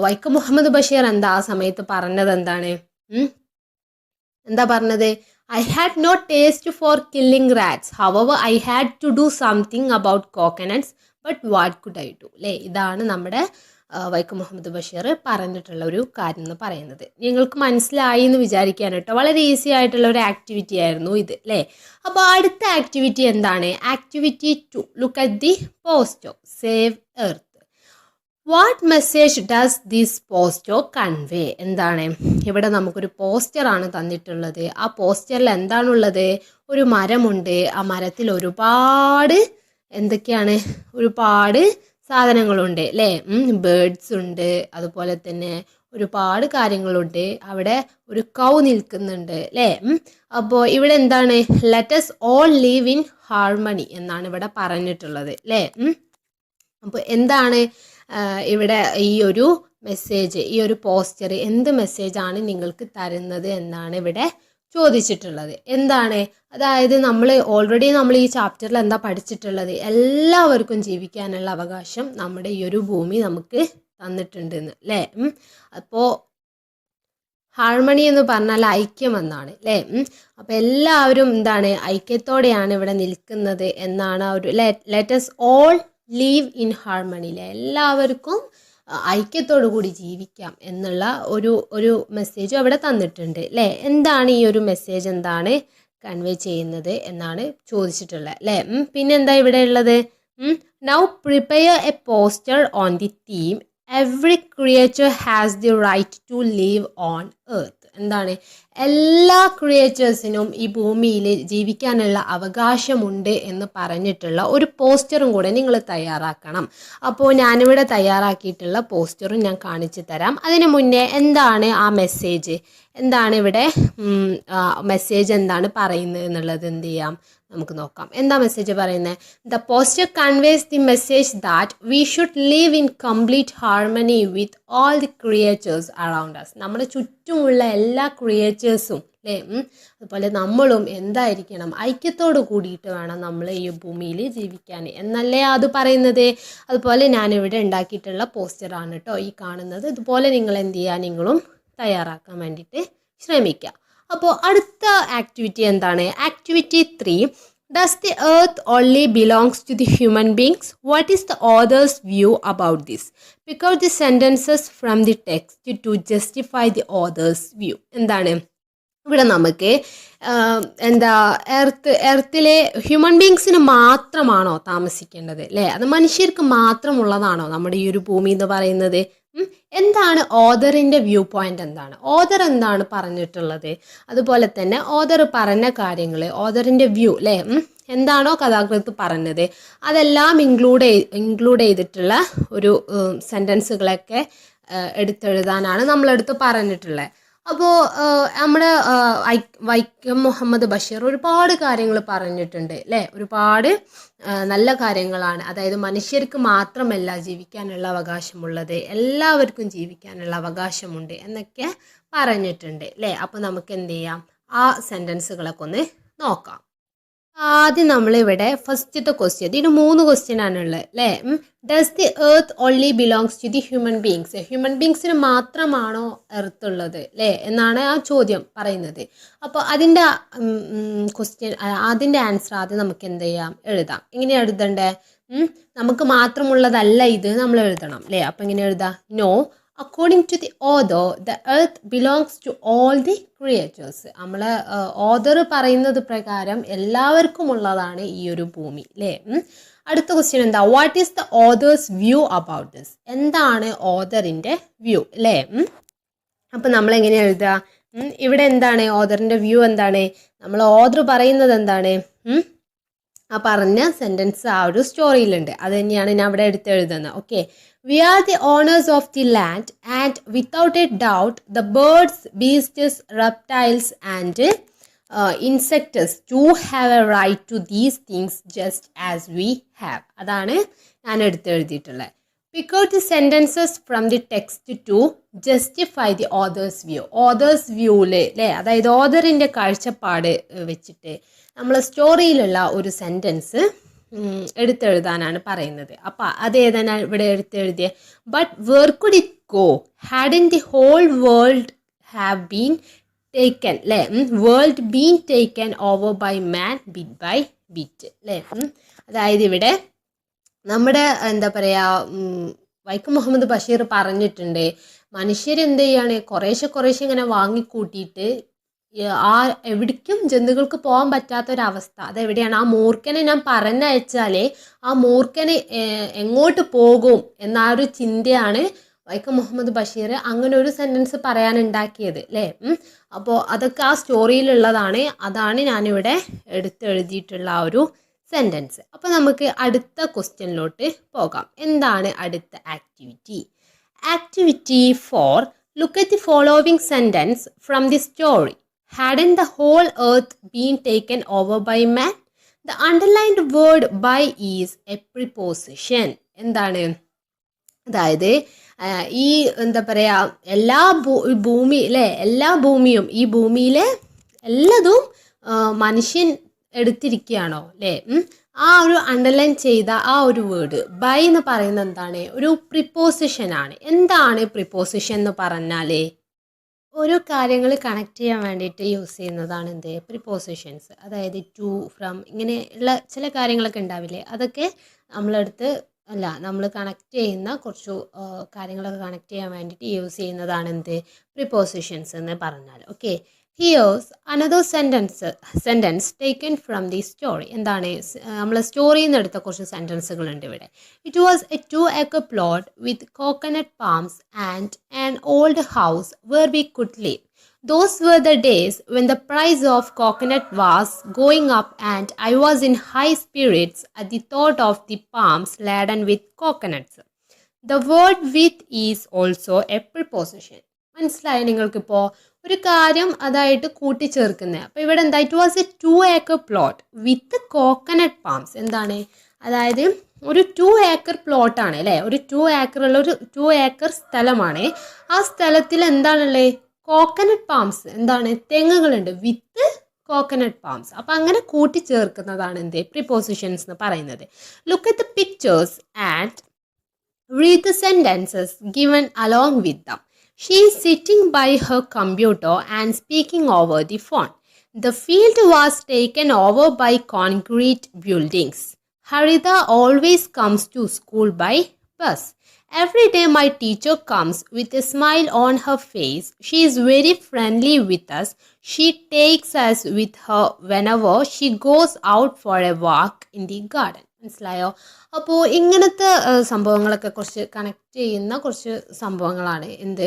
വൈക്കം മുഹമ്മദ് ബഷീർ എന്താ ആ സമയത്ത് പറഞ്ഞത് എന്താണ്? എന്താ പറഞ്ഞത്? I had no taste for killing rats. However, I had to do something about coconuts. But what could I do? അല്ലേ? ഇതാണ് നമ്മുടെ വൈക്കം മുഹമ്മദ് ബഷീർ പറഞ്ഞിട്ടുള്ള ഒരു കാര്യം എന്ന് പറയുന്നത്. നിങ്ങൾക്ക് മനസ്സിലായി എന്ന് വിചാരിക്കാൻ കേട്ടോ. വളരെ ഈസി ആയിട്ടുള്ള ഒരു ആക്ടിവിറ്റി ആയിരുന്നു ഇത് അല്ലേ? അപ്പോൾ അടുത്ത ആക്ടിവിറ്റി എന്താണ്? Activity 2. Look at the poster save earth. What message does this poster convey? എന്താണ് ഇവിടെ നമുക്കൊരു പോസ്റ്ററാണ് തന്നിട്ടുള്ളത്. ആ പോസ്റ്ററിൽ എന്താണുള്ളത്? ഒരു മരമുണ്ട്. ആ മരത്തിൽ ഒരുപാട് എന്തൊക്കെയാണ്? ഒരുപാട് സാധനങ്ങളുണ്ട് അല്ലേ? ബേർഡ്സ് ഉണ്ട്, അതുപോലെ തന്നെ ഒരുപാട് കാര്യങ്ങളുണ്ട്. അവിടെ ഒരു കൗ നിൽക്കുന്നുണ്ട് അല്ലേ? അപ്പോൾ ഇവിടെ എന്താണ്? Let's all live in harmony എന്നാണ് ഇവിടെ പറഞ്ഞിട്ടുള്ളത് അല്ലേ? അപ്പോൾ എന്താണ് ഇവിടെ ഈ ഒരു മെസ്സേജ്, ഈ ഒരു പോസ്റ്റർ എന്ത് മെസ്സേജാണ് നിങ്ങൾക്ക് തരുന്നത് എന്നാണ് ഇവിടെ ചോദിച്ചിട്ടുള്ളത്. എന്താണ്? അതായത് നമ്മൾ ഈ ചാപ്റ്ററിൽ എന്താ പഠിച്ചിട്ടുള്ളത്? എല്ലാവർക്കും ജീവിക്കാനുള്ള അവകാശം നമ്മുടെ ഈ ഒരു ഭൂമി നമുക്ക് തന്നിട്ടുണ്ടെന്ന് അല്ലേ? അപ്പോൾ ഹാർമണി എന്ന് പറഞ്ഞാൽ ഐക്യം എന്നാണ് അല്ലേ? അപ്പോൾ എല്ലാവരും എന്താണ്? ഐക്യത്തോടെയാണ് ഇവിടെ നിൽക്കുന്നത് എന്നാണ് ഒരു ലെറ്റസ് ഓൾ ലീവ് ഇൻ ഹാർമണിയിലെ എല്ലാവർക്കും ഐക്യത്തോടു കൂടി ജീവിക്കാം എന്നുള്ള ഒരു മെസ്സേജും അവിടെ തന്നിട്ടുണ്ട് അല്ലേ? എന്താണ് ഈ ഒരു മെസ്സേജ് എന്താണ് കൺവേ ചെയ്യുന്നത് എന്നാണ് ചോദിച്ചിട്ടുള്ളത് അല്ലേ? പിന്നെന്താ ഇവിടെ ഉള്ളത്? Now prepare a poster on the theme every creature has the right to live on earth. എന്താണ്? എല്ലാ ക്രിയേച്ചേഴ്സിനും ഈ ഭൂമിയിൽ ജീവിക്കാനുള്ള അവകാശമുണ്ട് എന്ന് പറഞ്ഞിട്ടുള്ള ഒരു പോസ്റ്ററും കൂടെ നിങ്ങൾ തയ്യാറാക്കണം. അപ്പോൾ ഞാനിവിടെ തയ്യാറാക്കിയിട്ടുള്ള പോസ്റ്ററും ഞാൻ കാണിച്ചു തരാം. അതിന് മുന്നേ എന്താണ് ആ മെസ്സേജ്, എന്താണ് ഇവിടെ മെസ്സേജ് എന്താണ് പറയുന്നത് എന്നുള്ളത് എന്ത് ചെയ്യാം നമുക്ക് നോക്കാം. എന്താ മെസ്സേജ് പറയുന്നത്? The poster conveys the message that we should live in complete harmony with all the creatures around us. നമ്മുടെ ചുറ്റുമുള്ള എല്ലാ ക്രിയേച്ചേഴ്സും അല്ലേ? അതുപോലെ നമ്മളും എന്തായിരിക്കണം? ഐക്യത്തോട് കൂടിയിട്ട് വേണം നമ്മൾ ഈ ഭൂമിയിൽ ജീവിക്കാൻ എന്നല്ലേ അത് പറയുന്നത്. അതുപോലെ ഞാനിവിടെ ഉണ്ടാക്കിയിട്ടുള്ള പോസ്റ്ററാണ് കേട്ടോ ഈ കാണുന്നത്. ഇതുപോലെ നിങ്ങൾ എന്ത് ചെയ്യുക? നിങ്ങളും തയ്യാറാക്കാൻ വേണ്ടിയിട്ട് ശ്രമിക്കുക. അപ്പോൾ അടുത്ത ആക്ടിവിറ്റി എന്താണ്? Activity 3. Does the earth only belongs to the human beings? What is the author's view about this? Pick out the sentences from the text to justify the author's view. എന്താണ് ഇവിടെ നമുക്ക് എർത്തിലെ ഹ്യൂമൻ ബീങ്സിന് മാത്രമാണോ താമസിക്കേണ്ടത് അല്ലേ? അത് മനുഷ്യർക്ക് മാത്രമുള്ളതാണോ നമ്മുടെ ഈ ഒരു ഭൂമി എന്ന് പറയുന്നത്? എന്താണ് ഓതറിൻ്റെ വ്യൂ പോയിന്റ്? എന്താണ് ഓതർ എന്താണ് പറഞ്ഞിട്ടുള്ളത്? അതുപോലെ തന്നെ ഓതർ പറഞ്ഞ കാര്യങ്ങൾ, ഓതറിൻ്റെ വ്യൂ അല്ലേ? എന്താണോ കഥാകൃത്ത് പറഞ്ഞത് അതെല്ലാം ഇൻക്ലൂഡ് ചെയ്തിട്ടുള്ള ഒരു സെൻറ്റൻസുകളൊക്കെ എടുത്തെഴുതാനാണ് നമ്മളെടുത്ത് പറഞ്ഞിട്ടുള്ളത്. അപ്പോൾ നമ്മുടെ വൈക്കം മുഹമ്മദ് ബഷീർ ഒരുപാട് കാര്യങ്ങൾ പറഞ്ഞിട്ടുണ്ട് അല്ലേ? ഒരുപാട് നല്ല കാര്യങ്ങളാണ്. അതായത് മനുഷ്യർക്ക് മാത്രമല്ല ജീവിക്കാനുള്ള അവകാശമുള്ളത്, എല്ലാവർക്കും ജീവിക്കാനുള്ള അവകാശമുണ്ട് എന്നൊക്കെ പറഞ്ഞിട്ടുണ്ട് അല്ലേ? അപ്പോൾ നമുക്ക് എന്ത് ചെയ്യാം? ആ സെൻറ്റൻസുകളൊക്കെ ഒന്ന് നോക്കാം. ആദ്യം നമ്മളിവിടെ ഫസ്റ്റത്തെ ക്വസ്റ്റ്യൻ, ഇതിന് 3 ക്വസ്റ്റ്യൻ ആണുള്ളത് അല്ലേ? Does the earth only belongs to the human beings? Human ബീങ്സിന് മാത്രമാണോ എർത്ത് ഉള്ളത് അല്ലേ എന്നാണ് ആ ചോദ്യം പറയുന്നത്. അപ്പോൾ അതിൻ്റെ അതിൻ്റെ ആൻസർ ആദ്യം നമുക്ക് എന്ത് ചെയ്യാം? എഴുതാം. എങ്ങനെയാണ് എഴുതണ്ടേ? നമുക്ക് മാത്രമുള്ളതല്ല ഇത്, നമ്മൾ എഴുതണം അല്ലേ? അപ്പോൾ എങ്ങനെ എഴുതാം? No, according to the author the earth belongs to all the creatures. നമ്മളെ ഓതർ പറയുന്നത് പ്രകാരം എല്ലാവർക്കും ഉള്ളതാണ് ഈ ഒരു ഭൂമി അല്ലേ? അടുത്ത ക്വസ്റ്റ്യൻ എന്താ? What is the author's view about this? എന്താണ് ഓതറിൻ്റെ വ്യൂ അല്ലേ? അപ്പം നമ്മളെങ്ങനെ എഴുതുക? ഇവിടെ എന്താണ് ഓതറിൻ്റെ വ്യൂ? എന്താണ് നമ്മൾ ഓതർ പറയുന്നത്? എന്താണ് ആ പറഞ്ഞ സെൻറ്റൻസ് ആ ഒരു സ്റ്റോറിയിലുണ്ട്. അത് തന്നെയാണ് ഞാൻ അവിടെ എടുത്തെഴുതുന്നത്. Okay, we are the owners of the land and without a doubt the birds, beasts, reptiles and insects too have a right to these things just as we have. അതാണ് ഞാൻ എഴുതിയിട്ടുള്ളത്. Pick out the sentences from the text to justify the author's view. Author's വ്യൂവിൽ അല്ലേ, അതായത് ഓതറിൻ്റെ കാഴ്ചപ്പാട് വെച്ചിട്ട് നമ്മൾ സ്റ്റോറിയിലുള്ള ഒരു സെൻറ്റൻസ് എടുത്തെഴുതാനാണ് പറയുന്നത്. അപ്പം അതേതാണ് ഇവിടെ എടുത്തെഴുതിയത്. But where could it go had in the whole world have been taken അല്ലേ, world been taken over by man bit by bit അല്ലേ. അതായത് ഇവിടെ നമ്മുടെ എന്താ പറയുക, വൈക്കം മുഹമ്മദ് ബഷീർ പറഞ്ഞിട്ടുണ്ട്, മനുഷ്യരെന്ത് ചെയ്യാണ്, കുറേശ്ശെ ഇങ്ങനെ വാങ്ങിക്കൂട്ടിയിട്ട് ആ എവിടേക്കും ജന്തുക്കൾക്ക് പോകാൻ പറ്റാത്തൊരവസ്ഥ. അതെവിടെയാണ്, ആ മൂർഖനെ ഞാൻ പറഞ്ഞയച്ചാലേ ആ മൂർഖന് എങ്ങോട്ട് പോകും എന്ന ഒരു ചിന്തയാണ് വൈക്കം മുഹമ്മദ് ബഷീർ അങ്ങനെ ഒരു സെൻറ്റൻസ് പറയാനുണ്ടാക്കിയത് അല്ലേ. അപ്പോൾ അതൊക്കെ ആ സ്റ്റോറിയിലുള്ളതാണ്. അതാണ് ഞാനിവിടെ എടുത്തെഴുതിയിട്ടുള്ള ആ ഒരു സെൻറ്റൻസ്. അപ്പോൾ നമുക്ക് അടുത്ത ക്വസ്റ്റ്യനിലോട്ട് പോകാം. എന്താണ് അടുത്ത activity? Activity 4, look at the following sentence from the story. Hadn't the whole earth been taken over by man? The underlined word by is a preposition. എന്താണ്? അതായത് ഈ എന്താ പറയുക, എല്ലാ ഭൂമി അല്ലേ, എല്ലാ ഭൂമിയും ഈ ഭൂമിയിലെ എല്ലാതും മനുഷ്യൻ എടുത്തിരിക്കുകയാണോ അല്ലേ. ആ ഒരു അണ്ടർലൈൻ ചെയ്ത ആ ഒരു വേർഡ് ബൈ എന്ന് പറയുന്നത് എന്താണ്, ഒരു പ്രിപ്പോസിഷൻ ആണ്. എന്താണ് പ്രിപ്പോസിഷൻ എന്ന് പറഞ്ഞാൽ ഓരോ കാര്യങ്ങൾ കണക്ട് ചെയ്യാൻ വേണ്ടിയിട്ട് യൂസ് ചെയ്യുന്നതാണ് എന്ത്, പ്രിപ്പോസിഷൻസ്. അതായത് ടു, ഫ്രം, ഇങ്ങനെയുള്ള ചില കാര്യങ്ങളൊക്കെ ഉണ്ടാവില്ലേ, അതൊക്കെ നമ്മളെടുത്ത് നമ്മൾ കണക്ട് ചെയ്യുന്ന കുറച്ച് കാര്യങ്ങളൊക്കെ കണക്ട് ചെയ്യാൻ വേണ്ടിയിട്ട് യൂസ് ചെയ്യുന്നതാണ് എന്ത്, പ്രിപ്പോസിഷൻസ് എന്ന് പറഞ്ഞാൽ. Okay, here's another sentence taken from the story. എന്താണ്, നമ്മൾ സ്റ്റോറിയിൽ നിന്ന് എടുത്ത കുറച്ച് സെൻറ്റൻസുകളുണ്ട് ഇവിടെ. It was a 2 acre plot with coconut palms and an old house where we could live. Those were the days when the price of coconut was going up and I was in high spirits at the thought of the palms laden with coconuts. The word with is also a preposition. മനസ്സിലായി നിങ്ങൾക്കിപ്പോൾ ഒരു കാര്യം അതായിട്ട് കൂട്ടിച്ചേർക്കുന്നത്. അപ്പോൾ ഇവിടെ എന്താ, it was a 2 acre plot with coconut palms. എന്താണ്, അതായത് ഒരു 2 acre പ്ലോട്ടാണ് അല്ലേ, ഒരു 2 acre ഉള്ള ഒരു 2 acre സ്ഥലമാണ്. ആ സ്ഥലത്തിൽ എന്താണുള്ളത്, കോക്കനട്ട് പാംസ്, എന്താണ്, തെങ്ങുകളുണ്ട്, വിത്ത് കോക്കനട്ട് പാംസ്. അപ്പം അങ്ങനെ കൂട്ടിച്ചേർക്കുന്നതാണ് എന്ത്, പ്രിപ്പോസിഷൻസ് എന്ന് പറയുന്നത്. Look at the pictures and read the sentences given along with dum. She is sitting by her computer and speaking over the phone. The field was taken over by concrete buildings. Harida always comes to school by bus. Every day my teacher comes with a smile on her face. She is very friendly with us. She takes us with her whenever she goes out for a walk in the garden. മനസ്സിലായോ? അപ്പോൾ ഇങ്ങനത്തെ സംഭവങ്ങളൊക്കെ കുറച്ച് connect ചെയ്യുന്ന കുറച്ച് സംഭവങ്ങളാണ് എന്ത്,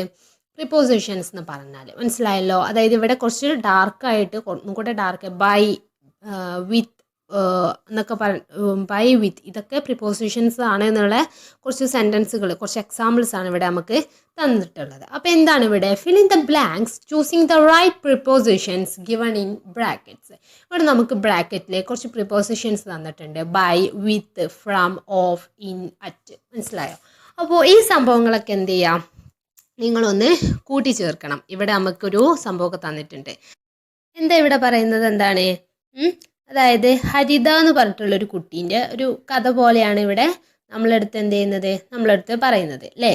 prepositions എന്ന് പറഞ്ഞാൽ. മനസ്സിലായല്ലോ? അതായത് ഇവിടെ കുറച്ച് ഡാർക്കായിട്ട് ഒന്നും കൂടെ ഡാർക്ക് ബൈ, വിത്ത് എന്നൊക്കെ ബൈ, വിത്ത്, ഇതൊക്കെ പ്രിപ്പോസിഷൻസ് ആണ് എന്നുള്ള കുറച്ച് സെൻറ്റൻസുകൾ, കുറച്ച് എക്സാമ്പിൾസ് ആണ് ഇവിടെ നമുക്ക് തന്നിട്ടുള്ളത്. അപ്പോൾ എന്താണ് ഇവിടെ, fill in the blanks choosing the right prepositions given in brackets. ഇവിടെ നമുക്ക് ബ്രാക്കറ്റിൽ കുറച്ച് പ്രിപ്പോസിഷൻസ് തന്നിട്ടുണ്ട്, by, with, from, of, in, at. മനസ്സിലായോ? അപ്പോൾ ഈ സംഭവങ്ങളൊക്കെ എന്ത് ചെയ്യാം, നിങ്ങളൊന്ന് കൂട്ടിച്ചേർക്കണം. ഇവിടെ നമുക്കൊരു സംഭവമൊക്കെ തന്നിട്ടുണ്ട്. എന്താ ഇവിടെ പറയുന്നത്, എന്താണ്, അതായത് ഹരിത എന്ന് പറഞ്ഞിട്ടുള്ളൊരു കുട്ടീൻ്റെ ഒരു കഥ പോലെയാണ് ഇവിടെ നമ്മളെടുത്ത് എന്ത് ചെയ്യുന്നത്, നമ്മളെടുത്ത് പറയുന്നത് അല്ലേ.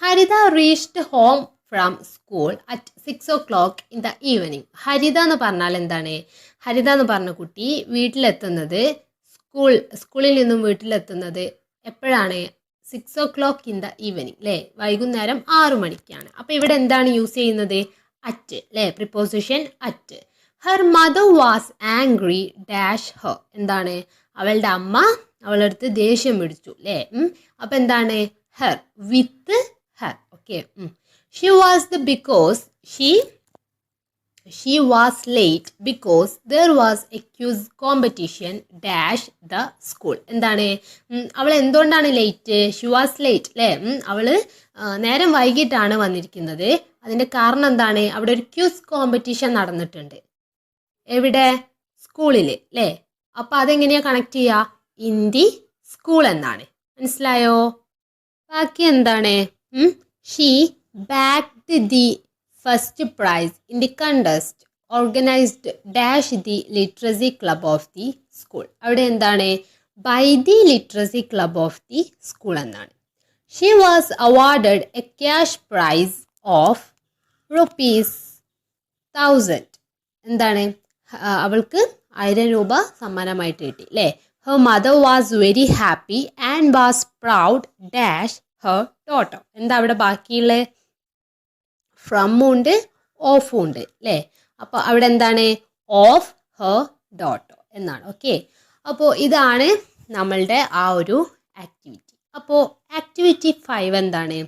Haritha reached home from school at 6 o'clock in the evening. Haritha എന്ന് പറഞ്ഞാൽ എന്താണ്, ഹരിത എന്ന് പറഞ്ഞ കുട്ടി വീട്ടിലെത്തുന്നത്, സ്കൂളിൽ നിന്നും വീട്ടിലെത്തുന്നത് എപ്പോഴാണ്, 6 o'clock in the evening അല്ലേ, വൈകുന്നേരം 6 മണിക്കാണ്. അപ്പോൾ ഇവിടെ എന്താണ് യൂസ് ചെയ്യുന്നത്, അറ്റ് അല്ലേ, preposition at. Har mother was angry dash Har. എന്താണ്, അവളുടെ അമ്മ അവളുടെ അടുത്ത് ദേഷ്യം പിടിച്ചു അല്ലേ. അപ്പം എന്താണ്, her, with her. Okay, she was the because she was late because there was a quiz competition dash the school. എന്താണ്, അവൾ എന്തുകൊണ്ടാണ് ലേറ്റ്, ഷി വാസ് ലേറ്റ് അല്ലേ, അവൾ നേരം വൈകിട്ടാണ് വന്നിരിക്കുന്നത്. അതിൻ്റെ കാരണം എന്താണ്, അവിടെ ഒരു ക്യൂസ് കോമ്പറ്റീഷൻ നടന്നിട്ടുണ്ട്. എവിടെ, സ്കൂളിൽ അല്ലേ. അപ്പോൾ അതെങ്ങനെയാണ് കണക്ട് ചെയ്യുക, ഇൻ ദി സ്കൂൾ എന്നാണ്. മനസ്സിലായോ? ബാക്കി എന്താണ്? She bagged the first prize in the contest organised dash the literacy club of the school. അവിടെ എന്താണ്? By the literacy club of the school എന്നാണ്. She was awarded a cash prize of ₹1000. എന്താണ്? അവൾക്ക് 1000 രൂപ സമ്മാനമായിട്ട് കിട്ടി അല്ലേ? Her mother was very happy and was proud dash her daughter. എന്താ അവിടെ ബാക്കിയുള്ള? ഫ്രമ്മും ഉണ്ട് ഓഫും ഉണ്ട് അല്ലേ? അപ്പോൾ അവിടെ എന്താണ്? ഓഫ് ഹർ ഡോട്ടർ എന്നാണ്. ഓക്കെ, അപ്പോൾ ഇതാണ് നമ്മളുടെ ആ ഒരു ആക്ടിവിറ്റി. അപ്പോൾ ആക്ടിവിറ്റി 5 എന്താണ്?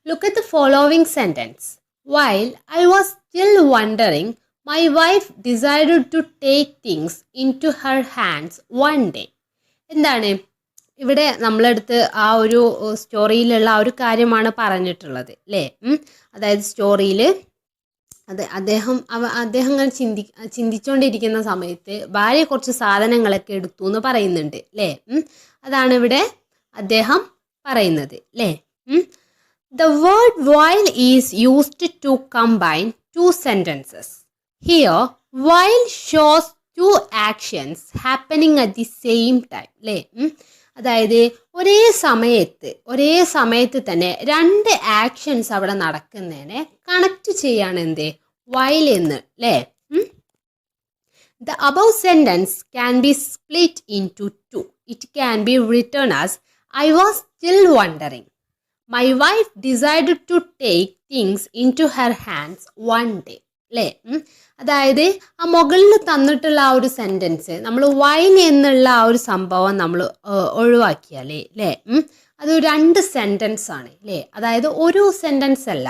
Look at the following sentence. While I was still wondering my wife decided to take things into her hands one day. എന്താണ് ഇവിടെ നമ്മളെടുത്ത് ആ ഒരു സ്റ്റോറിയിലുള്ള ആ ഒരു കാര്യമാണ് പറഞ്ഞിട്ടുള്ളത് അല്ലേ? അതായത് സ്റ്റോറിയിൽ അദ്ദേഹം അങ്ങനെ ചിന്തിച്ചുകൊണ്ടിരിക്കുന്ന സമയത്ത് ഭാര്യ കുറച്ച് സാധനങ്ങളൊക്കെ എടുത്തു എന്ന് പറയുന്നുണ്ട് അല്ലേ? അതാണ് ഇവിടെ അദ്ദേഹം പറയുന്നത് അല്ലേ? The word while is used to combine two sentences. Here, while shows two actions happening at the same time. അല്ലേ? അതായത് ഒരേ സമയത്ത് തന്നെ 2 ആക്ഷൻസ് അവിടെ നടക്കുന്നതിനെ കണക്ട് ചെയ്യാണ് എന്ത്? while എന്ന് അല്ലേ? The above sentence can be split into 2. It can be written as I was still wondering. My wife decided to take things into her hands one day. അല്ലേ? അതായത് ആ മുകളിൽ തന്നിട്ടുള്ള ആ ഒരു സെൻറ്റൻസ് നമ്മൾ വൈൽ എന്നുള്ള ആ ഒരു സംഭവം നമ്മൾ ഒഴിവാക്കിയാലേ അല്ലേ? അത് 2 സെൻറ്റൻസ് ആണ് അല്ലേ? അതായത് ഒരു സെൻറ്റൻസ് അല്ല,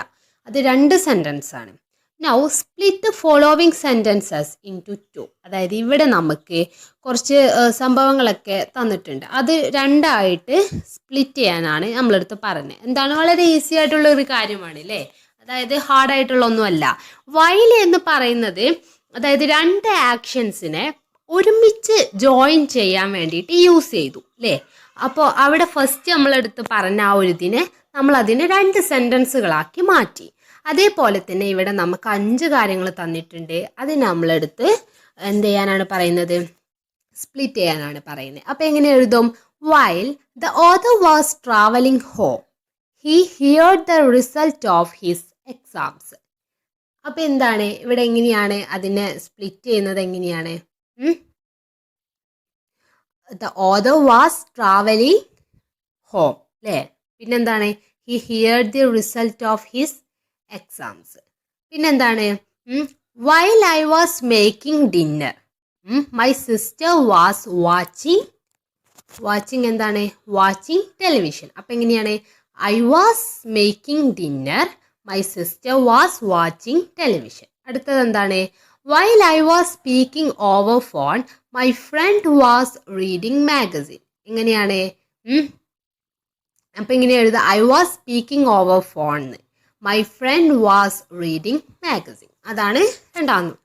അത് 2 സെൻറ്റൻസ് ആണ്. Now split the following sentences into 2. അതായത് ഇവിടെ നമുക്ക് കുറച്ച് സംഭവങ്ങളൊക്കെ തന്നിട്ടുണ്ട്, അത് 2 ആയിട്ട് സ്പ്ലിറ്റ് ചെയ്യാനാണ് നമ്മളെടുത്ത് പറഞ്ഞത്. എന്താണ്? വളരെ ഈസി ആയിട്ടുള്ള ഒരു കാര്യമാണ് അല്ലേ? അതായത് ഹാർഡായിട്ടുള്ള ഒന്നുമല്ല. വൈൽ എന്ന് പറയുന്നത് അതായത് 2 ആക്ഷൻസിനെ ഒരുമിച്ച് ജോയിൻ ചെയ്യാൻ വേണ്ടിയിട്ട് യൂസ് ചെയ്തു അല്ലേ? അപ്പോൾ അവിടെ ഫസ്റ്റ് നമ്മളെടുത്ത് പറഞ്ഞ ആ ഒരു ഇതിനെ നമ്മളതിനെ 2 സെൻറ്റൻസുകളാക്കി മാറ്റി. അതേപോലെ തന്നെ ഇവിടെ നമുക്ക് 5 കാര്യങ്ങൾ തന്നിട്ടുണ്ട്, അത് നമ്മളെടുത്ത് എന്ത് ചെയ്യാനാണ് പറയുന്നത്? സ്പ്ലിറ്റ് ചെയ്യാനാണ് പറയുന്നത്. അപ്പോൾ എങ്ങനെ എഴുതും? While the author was travelling home he heard the result of his exams. അപ്പോൾ എന്താണ് ഇവിടെ? എങ്ങനെയാണ് അതിനെ സ്പ്ലിറ്റ് ചെയ്യുന്നത്? എങ്ങനെയാണ്? The author was travelling home അല്ലേ? പിന്നെന്താണ്? He heard the result of his exams. പിന്നെന്താണ്? While I was making dinner my sister was watching എന്താണ്? Watching television. അപ്പം എങ്ങനെയാണ്? I was making dinner my sister was watching television. അടുത്തത് എന്താണ്? While I was speaking over phone my friend was reading magazine. എങ്ങനെയാണ്? അപ്പം ഇങ്ങനെ എഴുതുക, I was speaking over phone my friend was reading magazine. അതാണ്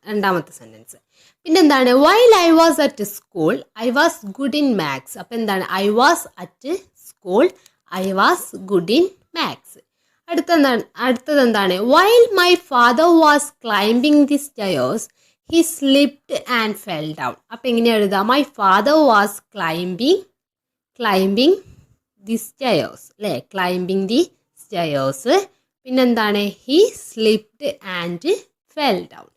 രണ്ടാമത്തെ സെൻറ്റൻസ്. പിന്നെന്താണ്? While I was at school I was good in maths. അപ്പം എന്താണ്? I was at school I was good in maths. അടുത്തത് എന്താണ്? While my father was climbing the stairs he slipped and fell down. അപ്പം എങ്ങനെ എഴുതാം? My father was climbing the stairs അല്ലേ? Climbing the stairs. പിന്നെന്താണ്? He slipped and fell down.